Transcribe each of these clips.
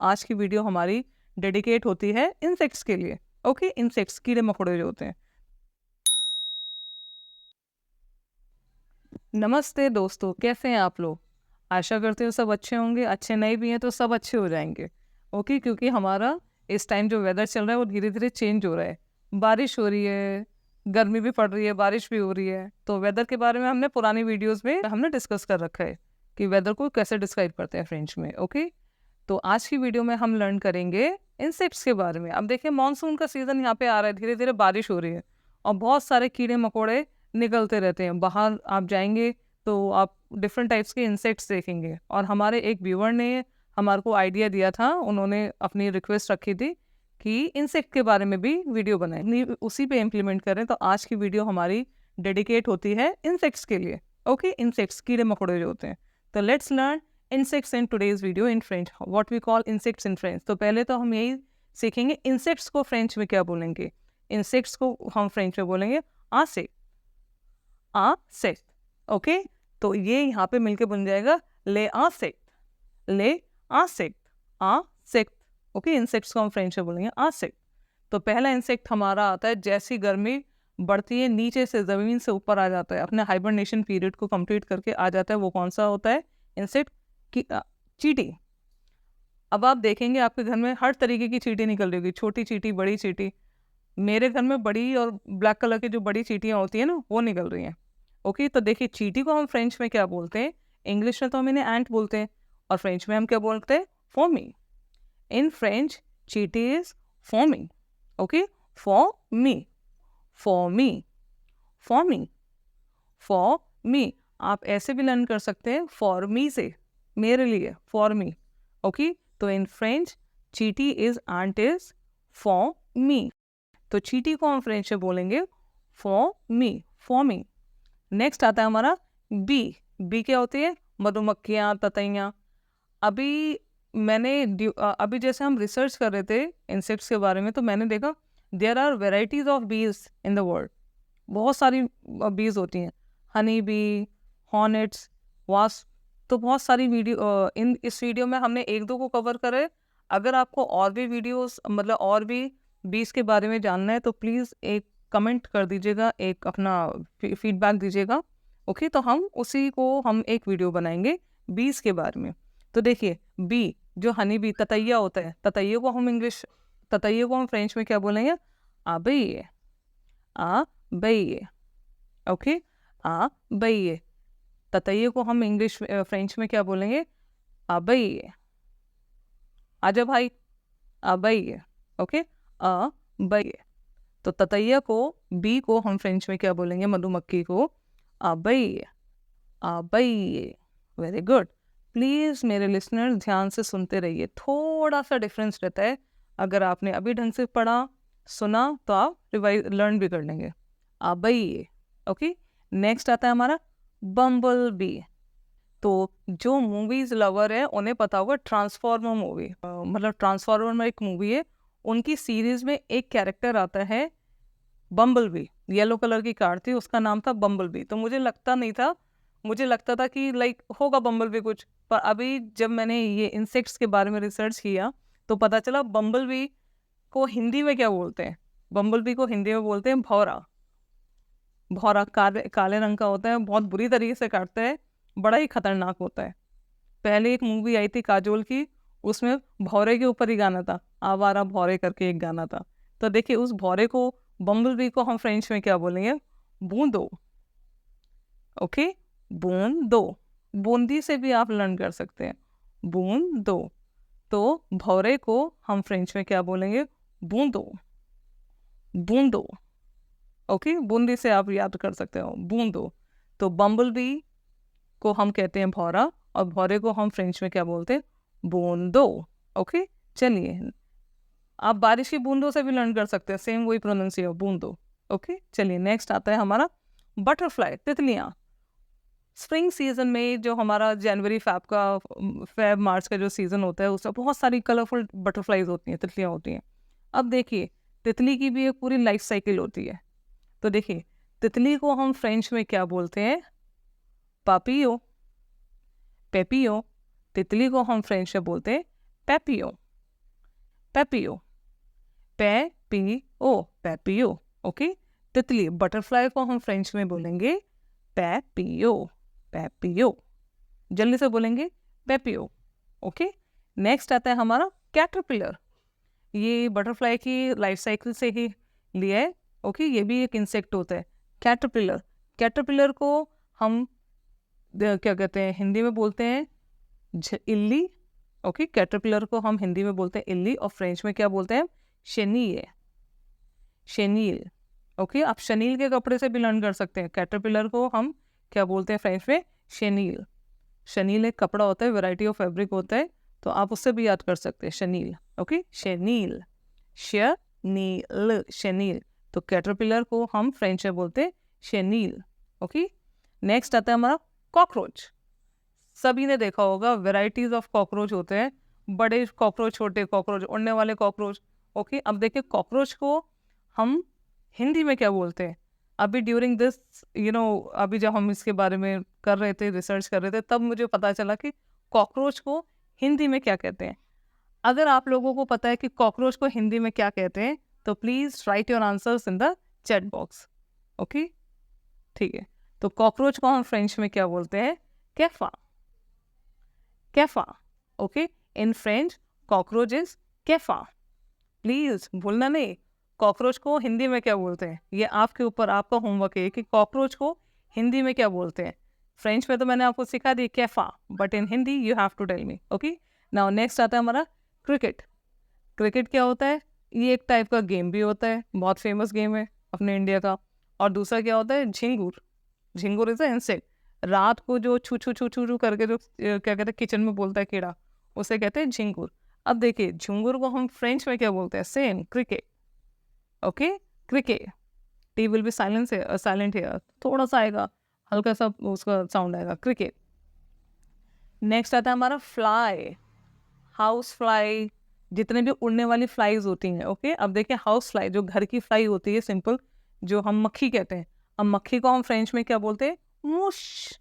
आज की वीडियो हमारी डेडिकेट होती है इंसेक्ट्स के लिए। ओके, इंसेक्ट्स, कीड़े मकोड़े जो होते हैं। नमस्ते दोस्तों, कैसे हैं आप लोग? आशा करते हो सब अच्छे होंगे। अच्छे नहीं भी हैं तो सब अच्छे हो जाएंगे। ओके, क्योंकि हमारा इस टाइम जो वेदर चल रहा है वो धीरे धीरे चेंज हो रहा है। बारिश हो रही है, गर्मी भी पड़ रही है, बारिश भी हो रही है। तो वेदर के बारे में हमने पुरानी वीडियोस में हमने डिस्कस कर रखा है कि वेदर को कैसे डिस्क्राइब करते हैं फ्रेंच में। ओके, तो आज की वीडियो में हम लर्न करेंगे इंसेक्ट्स के बारे में। अब देखिए, मानसून का सीजन यहाँ पे आ रहा है, धीरे धीरे बारिश हो रही है और बहुत सारे कीड़े मकोड़े निकलते रहते हैं। बाहर आप जाएंगे तो आप डिफरेंट टाइप्स के इंसेक्ट्स देखेंगे। और हमारे एक व्यूअर ने हमारे को आइडिया दिया था, उन्होंने अपनी रिक्वेस्ट रखी थी कि इंसेक्ट के बारे में भी वीडियो बनाएं, उसी पे इम्प्लीमेंट करें। तो आज की वीडियो हमारी डेडिकेट होती है इंसेक्ट्स के लिए। ओके, इंसेक्ट्स, कीड़े मकोड़े जो होते हैं। तो let's learn insects in today's video in French. What we call insects in French. तो पहले तो हम यही सीखेंगे insects को फ्रेंच में क्या बोलेंगे। insects को हम फ्रेंच में बोलेंगे insect, insect. ओके, तो ये यहाँ पे मिलके बन जाएगा ले insect, ले insect, insect. ओके, insects को हम फ्रेंच में बोलेंगे insect. तो पहला इंसेक्ट हमारा आता है जैसी गर्मी बढ़ती है, नीचे से जमीन से ऊपर आ जाता है, अपने हाइबरनेशन पीरियड को कंप्लीट करके आ जाता है। वो कौन सा होता है? इंसेक्ट की चींटी। अब आप देखेंगे आपके घर में हर तरीके की चींटी निकल रही होगी, छोटी चींटी, बड़ी चींटी। मेरे घर में बड़ी और ब्लैक कलर की जो बड़ी चींटियाँ होती हैं ना, वो निकल रही हैं। ओके, तो देखिए, चींटी को हम फ्रेंच में क्या बोलते हैं? इंग्लिश में तो हम इन्हें एंट बोलते हैं और फ्रेंच में हम क्या बोलते हैं? फॉर्मी। इन फ्रेंच चींटी इज फॉर्मी। Okay, for me, for me, for me, for me. आप ऐसे भी लर्न कर सकते हैं फॉर मी से, मेरे लिए, फॉर मी। ओके, तो इन फ्रेंच चीटी इज आंट इज फॉर मी। तो चीटी को हम फ्रेंच में बोलेंगे फॉर मी, फॉर मी। नेक्स्ट आता है हमारा बी। बी क्या होती है? मधुमक्खियाँ, ततैयाँ। अभी जैसे हम रिसर्च कर रहे थे इंसेक्ट्स के बारे में, तो मैंने देखा देयर आर वेराइटीज ऑफ बीज इन द वर्ल्ड। बहुत सारी बीज होती हैं, हनी बी, हॉर्नेट्स, वास्प। तो बहुत सारी इस वीडियो में हमने एक दो को कवर करा है। अगर आपको और भी वीडियोस, मतलब और भी बीज के बारे में जानना है, तो प्लीज़ एक कमेंट कर दीजिएगा, एक अपना फीडबैक दीजिएगा। ओके, तो हम उसी को हम एक वीडियो बनाएंगे बीज के बारे में। तो देखिए, बी जो हनी बी, ततैया होता है, ततैये को हम फ्रेंच में क्या बोलेंगे? आबैये, आबैये। ओके, आबैये। ततैये को हम फ्रेंच में क्या बोलेंगे? आबैये। आजा भाई, आबैये। ओके, आबैये। तो ततैया को, बी को हम फ्रेंच में क्या बोलेंगे? मधुमक्खी को आबैये, आबैये। Very good. प्लीज़ मेरे लिसनर ध्यान से सुनते रहिए, थोड़ा सा डिफरेंस रहता है। अगर आपने अभी ढंग से पढ़ा, सुना, तो आप लर्न भी कर लेंगे। आबैये। ओके, नेक्स्ट आता है हमारा बम्बल बी। तो जो मूवीज लवर है उन्हें पता होगा ट्रांसफॉर्मर मूवी, मतलब ट्रांसफॉर्मर में एक मूवी है, उनकी सीरीज में एक कैरेक्टर आता है बम्बल बी। येलो कलर की कार थी, उसका नाम था बम्बल बी। तो मुझे लगता था कि लाइक होगा बम्बल बी कुछ, पर अभी जब मैंने ये इंसेक्ट्स के बारे में रिसर्च किया तो पता चला बम्बल बी को हिंदी में क्या बोलते हैं। बम्बल बी को हिंदी में बोलते हैं भौरा। भौरा काले रंग का होता है, बहुत बुरी तरीके से काटता है, बड़ा ही खतरनाक होता है। पहले एक मूवी आई थी काजोल की, उसमें भौरे के ऊपर ही गाना था, आवारा भौरे करके एक गाना था। तो देखिए, उस भौरे को, बम्बल बी को हम फ्रेंच में क्या बोलेंगे? बूंदो। ओके, बूंदो। बूंदी से भी आप लर्न कर सकते हैं, बूंदो। तो भौरे को हम फ्रेंच में क्या बोलेंगे? बूंदो, बूंदो। ओके, बूंदी से आप याद कर सकते हो, बूंदो। तो बम्बल बी को हम कहते हैं भौरा, और भौरे को हम फ्रेंच में क्या बोलते हैं? बूंदो। ओके, चलिए, आप बारिश की बूंदों से भी लर्न कर सकते हैं, सेम वही प्रोनाउंसिएशन, बूंदो। ओके, चलिए, नेक्स्ट आता है हमारा बटरफ्लाई, तितलियाँ। स्प्रिंग सीजन में जो हमारा जनवरी फेब मार्च का जो सीजन होता है, उसमें बहुत सारी कलरफुल बटरफ्लाईज होती हैं, तितलियाँ होती हैं। अब देखिए, तितली की भी एक पूरी लाइफ साइकिल होती है। तो देखिए, तितली को हम फ्रेंच में क्या बोलते हैं? पापियो, पेपियो। तितली को हम फ्रेंच में बोलते हैं पेपियो। Papio, papio, papio. ओके, तितली, बटरफ्लाई को हम फ्रेंच में बोलेंगे पैपियो, पैपियो। जल्दी से बोलेंगे पैपियो। ओके, नेक्स्ट आता है हमारा कैटरपिलर। ये बटरफ्लाई की लाइफ साइकिल से ही लिया है। ओके, ये भी एक इंसेक्ट होता है कैटरपिलर। कैटरपिलर को हम क्या कहते हैं हिंदी में बोलते हैं इल्ली। ओके, कैटरपिलर को हम हिंदी में बोलते हैं इल्ली और फ्रेंच में क्या बोलते हैं शेनील, शेनील। ओके, आप शनील के कपड़े से भी लर्न कर सकते हैं। कैटरपिलर को हम क्या बोलते हैं फ्रेंच में शनील। शनील एक कपड़ा होता है, वैरायटी ऑफ फैब्रिक होता है, तो आप उससे भी याद कर सकते हैं शनील। ओके, शेनील, शनील, शेनील। तो कैटरपिलर को हम फ्रेंच में बोलते हैं शेनील। ओके, नेक्स्ट आता है हमारा कॉकरोच। सभी ने देखा होगा वैराइटीज ऑफ कॉकरोच होते हैं, बड़े कॉकरोच, छोटे कॉकरोच, उड़ने वाले कॉकरोच। ओके, अब देखिए कॉकरोच को हम हिंदी में क्या बोलते हैं। अभी ड्यूरिंग दिस अभी जब हम इसके बारे में कर रहे थे, रिसर्च कर रहे थे, तब मुझे पता चला कि कॉकरोच को हिंदी में क्या कहते हैं। अगर आप लोगों को पता है कि कॉकरोच को हिंदी में क्या कहते हैं तो please write your answers in the chat box. Okay, ठीक है। तो कॉकरोच को हम फ्रेंच में क्या बोलते हैं कैफा, कैफा। Okay, in French cockroach is कैफा। प्लीज़ भूलना नहीं, कॉकरोच को हिंदी में क्या बोलते हैं। ये आपके ऊपर, आपका होमवर्क है कि कॉकरोच को हिंदी में क्या बोलते हैं। फ्रेंच में तो मैंने आपको सिखा दी कैफा, but in Hindi you have to tell me. Okay, now next आता है हमारा क्रिकेट। क्रिकेट क्या होता है, ये एक टाइप का गेम भी होता है, बहुत फेमस गेम है अपने इंडिया का। और दूसरा क्या होता है झिंगुर। झिंगुर इज अ इंसेक्ट, रात को जो छू छू छू छू छू करके जो क्या कहते हैं किचन में बोलता है कीड़ा, उसे कहते हैं झिंगुर। अब देखिए झिंगुर को हम फ्रेंच में क्या बोलते हैं, same cricket. Okay, cricket, T will be silent here, थोड़ा सा आएगा, हल्का सा उसका साउंड आएगा, क्रिकेट। नेक्स्ट आता है हमारा फ्लाई, हाउस फ्लाई, जितने भी उड़ने वाली फ्लाईज होती हैं। ओके, अब देखिए हाउस फ्लाई जो घर की फ्लाई होती है, सिंपल, जो हम मक्खी कहते हैं। अब मक्खी को हम फ्रेंच में क्या बोलते हैं मूश।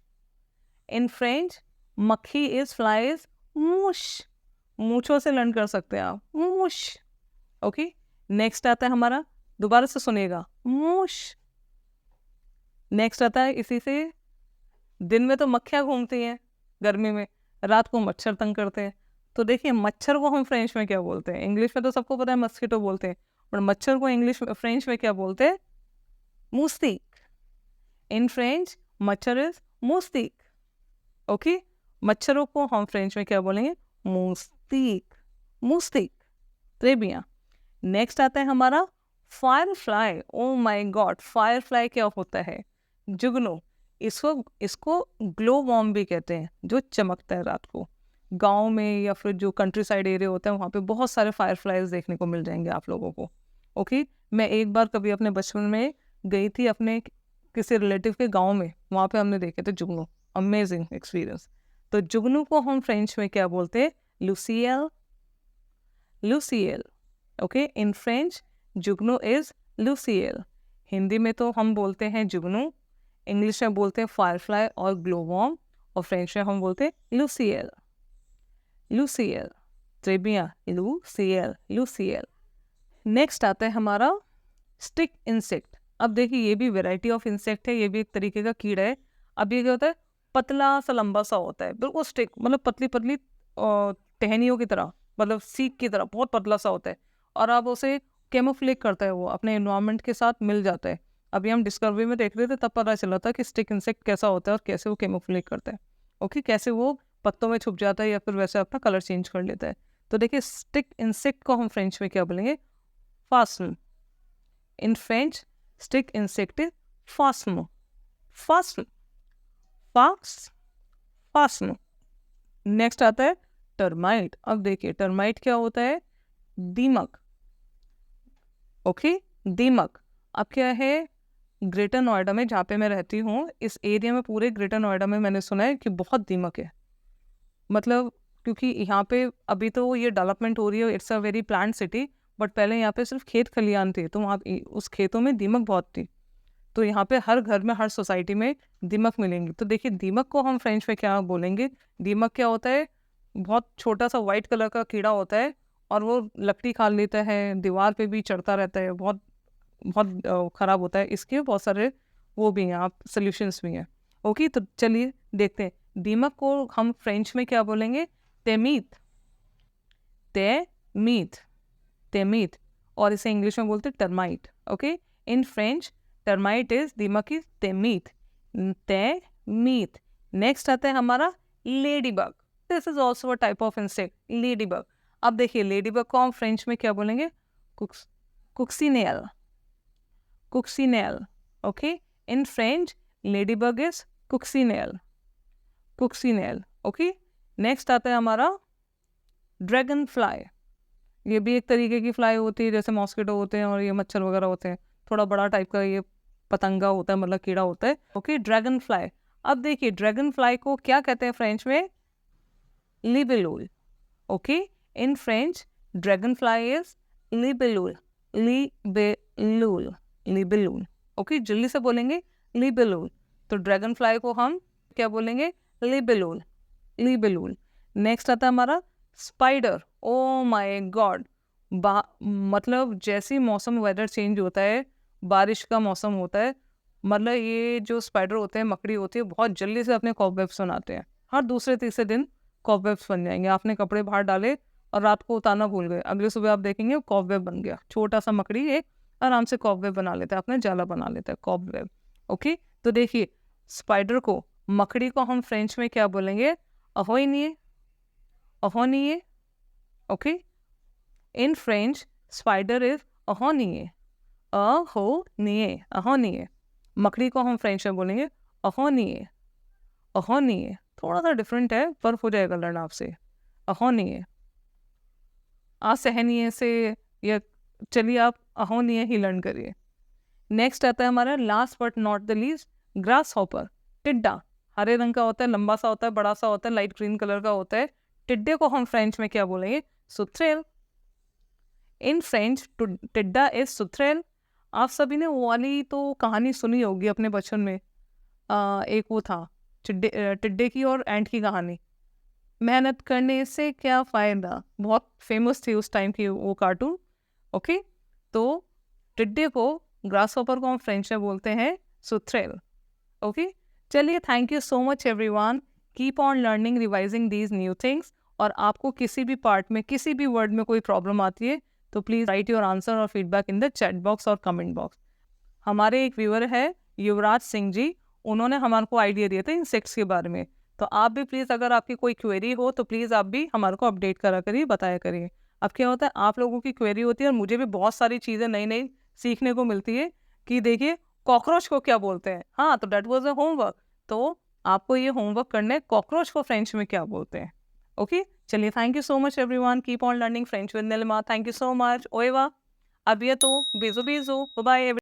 इन फ्रेंच मक्खी इज फ्लाई इज मूश। मूछों से लर्न कर सकते हैं आप, मूश। ओके, नेक्स्ट आता है हमारा, दोबारा से सुनिएगा, मूश। नेक्स्ट आता है इसी से, दिन में तो मक्खियाँ घूमती हैं गर्मी में, रात को मच्छर तंग करते हैं। तो देखिए मच्छर को हम फ्रेंच में क्या बोलते हैं। इंग्लिश में तो सबको पता है मस्कीटो बोलते हैं, और मच्छर को इंग्लिश में फ्रेंच में क्या बोलते हैं मूस्टिक। इन फ्रेंच मच्छर इज मूस्टिक। ओके, मच्छरों को हम फ्रेंच में क्या बोलेंगे मूस्टिक, मूस्टिक। त्रेबिया। नेक्स्ट आता है हमारा फायर फ्लाई। ओ माई गॉड, फायर फ्लाई क्या होता है, जुगनू। इसको ग्लो वॉर्म भी कहते हैं, जो चमकता है रात को। गांव में या फिर जो कंट्री साइड एरिया होता है वहाँ पे बहुत सारे फायर फ्लाइज देखने को मिल जाएंगे आप लोगों को। ओके, मैं एक बार कभी अपने बचपन में गई थी अपने किसी रिलेटिव के गांव में, वहाँ पे हमने देखे थे जुगनू, अमेजिंग एक्सपीरियंस। तो जुगनू को हम फ्रेंच में क्या बोलते हैं लूसियल, लूसियल। Okay, in French Jugnu is लूसियल। Hindi में तो हम बोलते हैं जुगनू, इंग्लिश में बोलते हैं फायरफ्लाई और ग्लोवॉर्म, और फ्रेंच में हम बोलते हैं लूसियल, लूसियल। ट्रेबिया, लूसियल, लूसियल। नेक्स्ट आता है हमारा स्टिक इंसेक्ट। अब देखिए ये भी वैरायटी ऑफ इंसेक्ट है, ये भी एक तरीके का कीड़ा है। अब ये क्या होता है, पतला सा लंबा सा होता है, बिल्कुल स्टिक, मतलब पतली पतली टहनियों की तरह, मतलब सीक की तरह, बहुत पतला सा होता है। और अब उसे कैमोफ्लेज करता है, वो अपने एनवायरनमेंट के साथ मिल जाता है। अभी हम डिस्कवरी में देख रहे थे, तब पता चला था कि स्टिक इंसेक्ट कैसा होता है और कैसे वो कैमोफ्लेज करता है। ओके, कैसे वो पत्तों में छुप जाता है या फिर वैसे अपना कलर चेंज कर लेता है। तो देखिए स्टिक इंसेक्ट को हम फ्रेंच में क्या बोलेंगे फास्न। In French stick insect is फास्न, फास्न, फास्ट, फास्न। नेक्स्ट आता है टर्माइट। अब देखिए टर्माइट क्या होता है, दीमक। ओके, दीमक। अब क्या है, ग्रेटर नोएडा में जहाँ पे मैं रहती हूँ, इस एरिया में, पूरे ग्रेटर नोएडा में मैंने सुना है कि बहुत दीमक है। मतलब क्योंकि यहाँ पे अभी तो ये डेवलपमेंट हो रही है, it's a very plant city, but पहले यहाँ पे सिर्फ खेत खलियान थे, तो वहाँ उस खेतों में दीमक बहुत थी। तो यहाँ पे हर घर में, हर सोसाइटी में दीमक मिलेंगी। तो देखिए दीमक को हम फ्रेंच में क्या बोलेंगे, दीमक क्या होता है, बहुत छोटा सा वाइट कलर का कीड़ा होता है, और वो लकड़ी खा लेता है, दीवार पे भी चढ़ता रहता है, बहुत बहुत ख़राब होता है। इसके बहुत सारे वो भी हैं, आप सॉल्यूशंस भी हैं। ओके, तो चलिए देखते हैं दीमक को हम फ्रेंच में क्या बोलेंगे। तेमीत, तेमीत, तेमीत। और इसे इंग्लिश में बोलते हैं termite. Okay, in French termite is दीमक इज तेमीत, तेमीत। नेक्स्ट आता है हमारा lady bug. This is also a type of insect, lady bug. अब देखिए लेडी बग को हम फ्रेंच में क्या बोलेंगे, कुक्सीनेल, कुक्सीनेल। Okay, in French lady bug is कुक्सीनेल, कुक्सीनेल। ओके, नेक्स्ट आता है हमारा ड्रैगन फ्लाई। ये भी एक तरीके की फ्लाई होती है, जैसे मॉस्किटो होते हैं और ये मच्छर वगैरह होते हैं, थोड़ा बड़ा टाइप का ये पतंगा होता है, मतलब कीड़ा होता है। Okay, dragon fly. अब देखिए ड्रैगन फ्लाई को क्या कहते हैं फ्रेंच में, लिबेलुल। Okay, in French dragonfly is लिबेलुल, लिबेलुल, लिबेलुल। ओके, जल्दी से बोलेंगे लिबेलुल। तो ड्रैगन फ्लाई को हम क्या बोलेंगे, लिबेलुल, लिबेलुल। नेक्स्ट आता है हमारा स्पाइडर। ओ माय गॉड, मतलब जैसे मौसम वेदर चेंज होता है, बारिश का मौसम होता है, मतलब ये जो स्पाइडर होते हैं, मकड़ी होती है, बहुत जल्दी से अपने कॉबवेब्स बनाते हैं। हर दूसरे तीसरे दिन कॉबवेब्स बन जाएंगे। आपने कपड़े बाहर डाले और रात को उतारना भूल गए, अगले सुबह आप देखेंगे कॉबवेब बन गया। छोटा सा मकड़ी एक आराम से कॉबवेब बना लेता है, अपने जाला बना लेता है, कॉबवेब। ओके, तो देखिए स्पाइडर को, मकड़ी को हम फ्रेंच में क्या बोलेंगे, अहोइनिए, अहोनिए। Okay, in French spider is अहोनिए, अहोनिए, अहोनिए। मकड़ी को हम फ्रेंच में बोलेंगे अहोनिए, अहोनिए। थोड़ा सा डिफरेंट है पर हो जाएगा लर्न आपसे, अहोनिए। असहनीय से या चलिए आप अहोनिए ही लर्न करिए। नेक्स्ट आता है हमारा last but not the least, grass hopper, टिड्डा। हरे रंग का होता है, लंबा सा होता है, बड़ा सा होता है, लाइट ग्रीन कलर का होता है। टिड्डे को हम फ्रेंच में क्या बोलेंगे, सुथरेल। इन फ्रेंच टिड्डा इज सुथरेल। आप सभी ने वो वाली तो कहानी सुनी होगी अपने बचपन में, एक वो था टिड्डे की और एंट की कहानी, मेहनत करने से क्या फ़ायदा। बहुत फेमस थी उस टाइम की वो कार्टून। ओके, तो टिड्डे को, ग्रास हॉपर को हम फ्रेंच में बोलते हैं सुथरेल। ओके, चलिए thank you so much everyone. Keep on learning, revising these new things. और आपको किसी भी पार्ट में, किसी भी वर्ड में कोई प्रॉब्लम आती है तो प्लीज़ राइट योर आंसर और feedback in the chat box और कमेंट बॉक्स। हमारे एक व्यूअर है युवराज सिंह जी, उन्होंने हमारे को आइडिया दिया था इंसेक्ट्स के बारे में। तो आप भी प्लीज़, अगर आपकी कोई क्वेरी हो तो प्लीज़ आप भी हमारे को अपडेट करा करिए, बताया करिए। अब क्या होता है, आप लोगों की क्वेरी होती है और मुझे भी बहुत सारी चीज़ें नई नई सीखने को मिलती है कि देखिए कॉकरोच को क्या बोलते हैं। हाँ, तो डेट वॉज अ होमवर्क। तो आपको ये होमवर्क करना है, कॉकरोच को फ्रेंच में क्या बोलते हैं। ओके, चलिए thank you so much everyone. Keep on learning French with Neelima. Thank you so much. ओएवा, अबियतो, बेजो बेजो, बाय बाय।